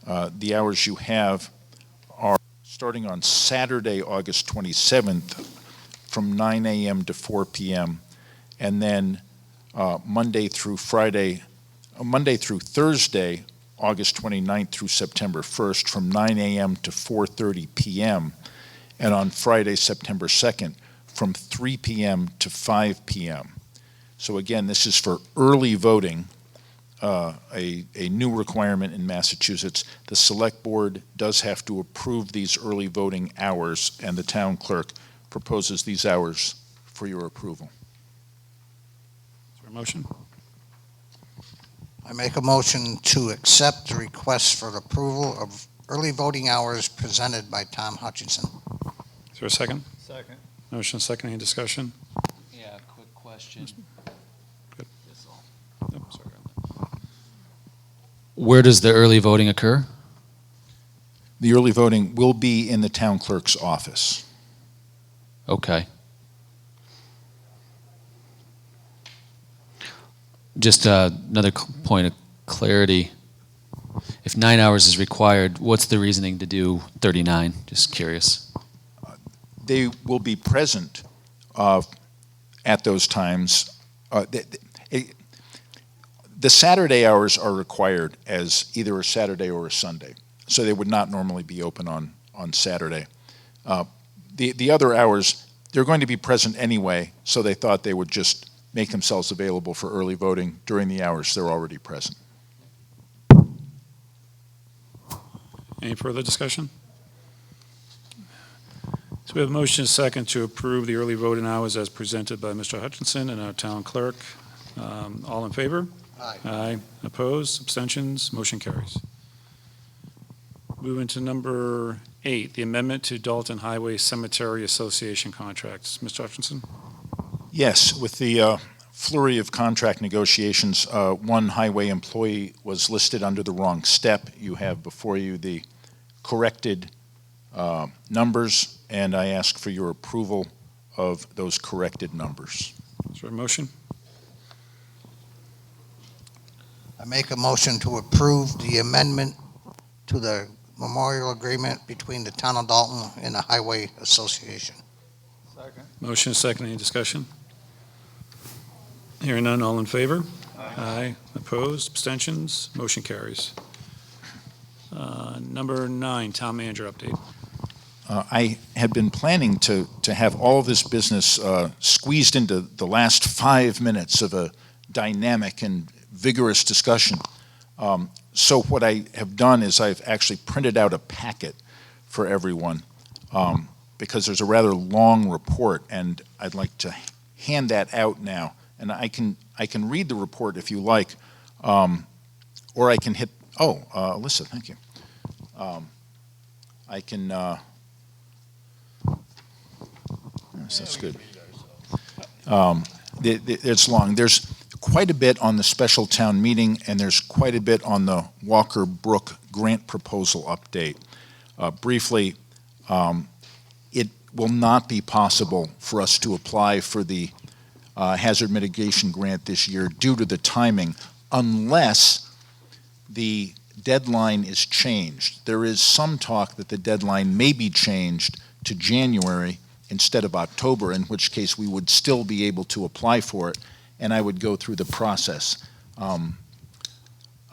B: the hours you have are starting on Saturday, August 27th from 9 a.m. to 4 p.m. and then Monday through Thursday, August 29th through September 1st from 9 a.m. to 4:30 p.m. and on Friday, September 2nd from 3 p.m. to 5 p.m. So again, this is for early voting, a new requirement in Massachusetts. The Select Board does have to approve these early voting hours, and the town clerk proposes these hours for your approval.
A: Is there a motion?
O: I make a motion to accept the request for approval of early voting hours presented by Tom Hutchinson.
A: Is there a second?
I: Second.
A: Motion second, any discussion?
P: Yeah, quick question.
A: Good. Nope, sorry.
P: Where does the early voting occur?
B: The early voting will be in the town clerk's office.
P: Okay. Just another point of clarity. If 9 hours is required, what's the reasoning to do 39? Just curious.
B: They will be present at those times. The Saturday hours are required as either a Saturday or a Sunday, so they would not normally be open on Saturday. The other hours, they're going to be present anyway, so they thought they would just make themselves available for early voting during the hours they're already present.
A: Any further discussion? So we have a motion and a second to approve the early voting hours as presented by Mr. Hutchinson and our town clerk. All in favor?
O: Aye.
A: Aye. Opposed? Abstentions? Motion carries. Moving to number 8, the amendment to Dalton Highway Cemetery Association contracts. Mr. Hutchinson?
B: Yes, with the flurry of contract negotiations, one highway employee was listed under the wrong step. You have before you the corrected numbers, and I ask for your approval of those corrected numbers.
A: Is there a motion?
O: I make a motion to approve the amendment to the memorial agreement between the town of Dalton and the Highway Association.
I: Second.
A: Motion and second. Any discussion? Hearing none, all in favor? Aye. Opposed? Abstentions? Motion carries. Number 9, town manager update.
B: I had been planning to have all of this business squeezed into the last 5 minutes of a dynamic and vigorous discussion. So what I have done is I've actually printed out a packet for everyone because there's a rather long report, and I'd like to hand that out now. And I can read the report if you like, or I can hit. Oh, Alyssa, thank you. I can. Yes, that's good. It's long. There's quite a bit on the special town meeting, and there's quite a bit on the Walker Brook grant proposal update. Briefly, it will not be possible for us to apply for the hazard mitigation grant this year due to the timing, unless the deadline is changed. There is some talk that the deadline may be changed to January instead of October, in which case we would still be able to apply for it, and I would go through the process.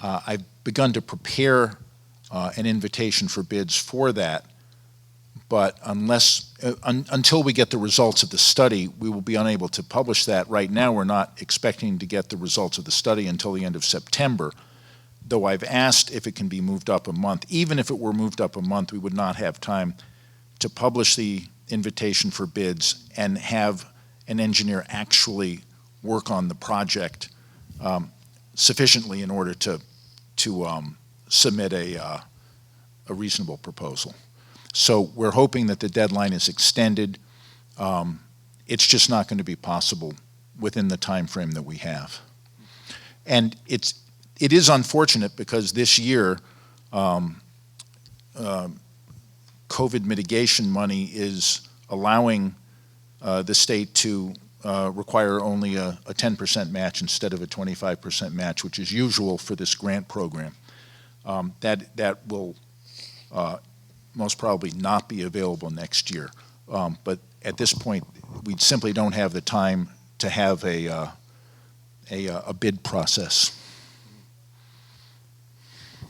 B: I've begun to prepare an invitation for bids for that, but until we get the results of the study, we will be unable to publish that. Right now, we're not expecting to get the results of the study until the end of September, though I've asked if it can be moved up a month. Even if it were moved up a month, we would not have time to publish the invitation for bids and have an engineer actually work on the project sufficiently in order to submit a reasonable proposal. So we're hoping that the deadline is extended. It's just not going to be possible within the time frame that we have. And it is unfortunate because this year COVID mitigation money is allowing the state to require only a 10% match instead of a 25% match, which is usual for this grant program. That will most probably not be available next year. But at this point, we simply don't have the time to have a bid process.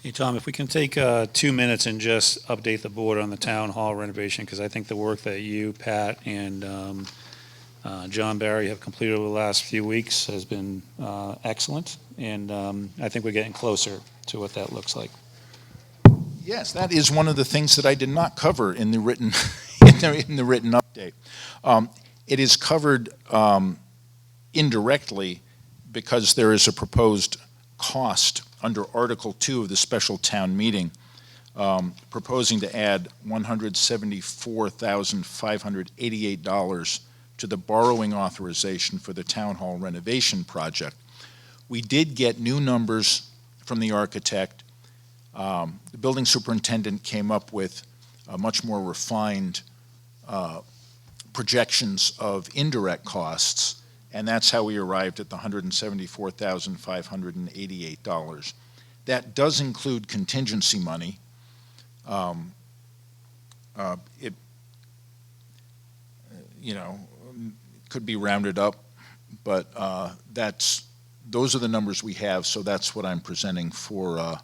A: Hey, Tom, if we can take 2 minutes and just update the board on the town hall renovation, because I think the work that you, Pat, and John Barry have completed over the last few weeks has been excellent, and I think we're getting closer to what that looks like.
B: Yes, that is one of the things that I did not cover in the written in the written update. It is covered indirectly because there is a proposed cost under Article 2 of the special town meeting, proposing to add $174,588 to the borrowing authorization for the town hall renovation project. We did get new numbers from the architect. The building superintendent came up with much more refined projections of indirect costs, and that's how we arrived at the $174,588. That does include contingency money. It, could be rounded up, but those are the numbers we have, so that's what I'm presenting for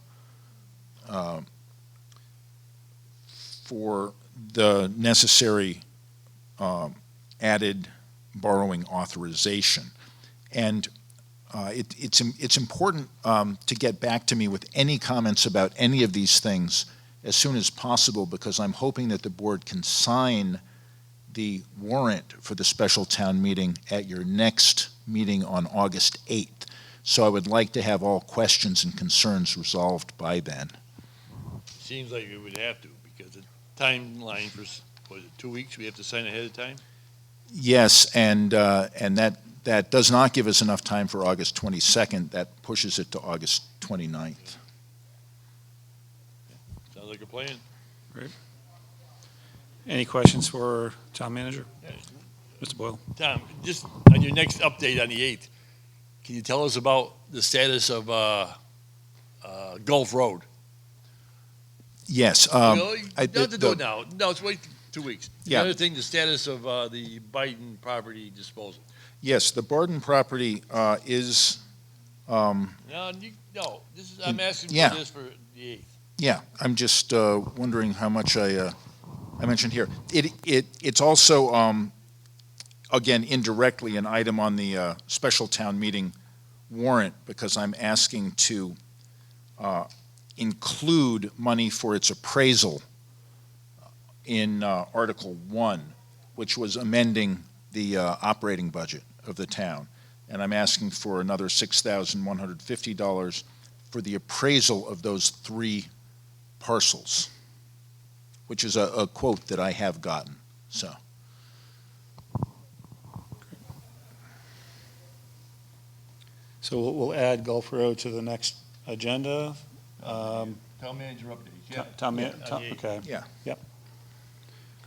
B: the necessary added borrowing authorization. And it's important to get back to me with any comments about any of these things as soon as possible, because I'm hoping that the board can sign the warrant for the special town meeting at your next meeting on August 8th. So I would like to have all questions and concerns resolved by then.
K: Seems like we would have to, because the timeline for, was it 2 weeks we have to sign ahead of time?
B: Yes, and that does not give us enough time for August 22nd. That pushes it to August 29th.
K: Sounds like a plan.
A: Great. Any questions for town manager? Mr. Boyle.
K: Tom, just on your next update on the 8th, can you tell us about the status of Gulf Road?
B: Yes.
K: You have to do it now. No, it's wait 2 weeks.
B: Yeah.
K: The other thing, the status of the Biden property disposal.
B: Yes, the Barden property is.
K: No, this is, I'm asking
B: yeah.
K: for this for the 8th.
B: Yeah, I'm just wondering how much I mentioned here. It's also, again, indirectly an item on the special town meeting warrant, because I'm asking to include money for its appraisal in Article 1, which was amending the operating budget of the town. And I'm asking for another $6,150 for the appraisal of those 3 parcels, which is a quote that I have gotten. So.
A: So we'll add Gulf Road to the next agenda.
K: Town manager updates, yeah.
A: Okay.
B: Yeah.
A: Yep.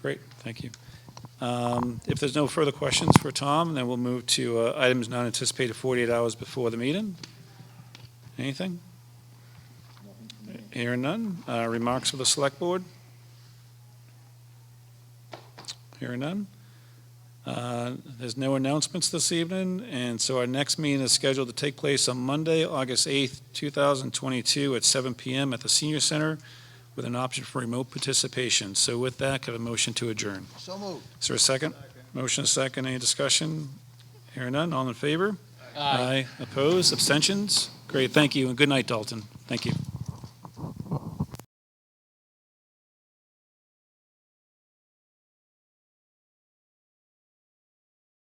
A: Great, thank you. If there's no further questions for Tom, then we'll move to items not anticipated 48 hours before the meeting. Anything? Hearing none. Remarks for the select board? Hearing none. There's no announcements this evening, and so our next meeting is scheduled to take place on Monday, August 8th, 2022 at 7 p.m. at the Senior Center with an option for remote participation. So with that, can I have a motion to adjourn?
O: So moved.
A: Is there a second? Motion is second. Any discussion? Hearing none. All in favor? Aye. Opposed? Abstentions? Great. Thank you, and good night, Dalton. Thank you.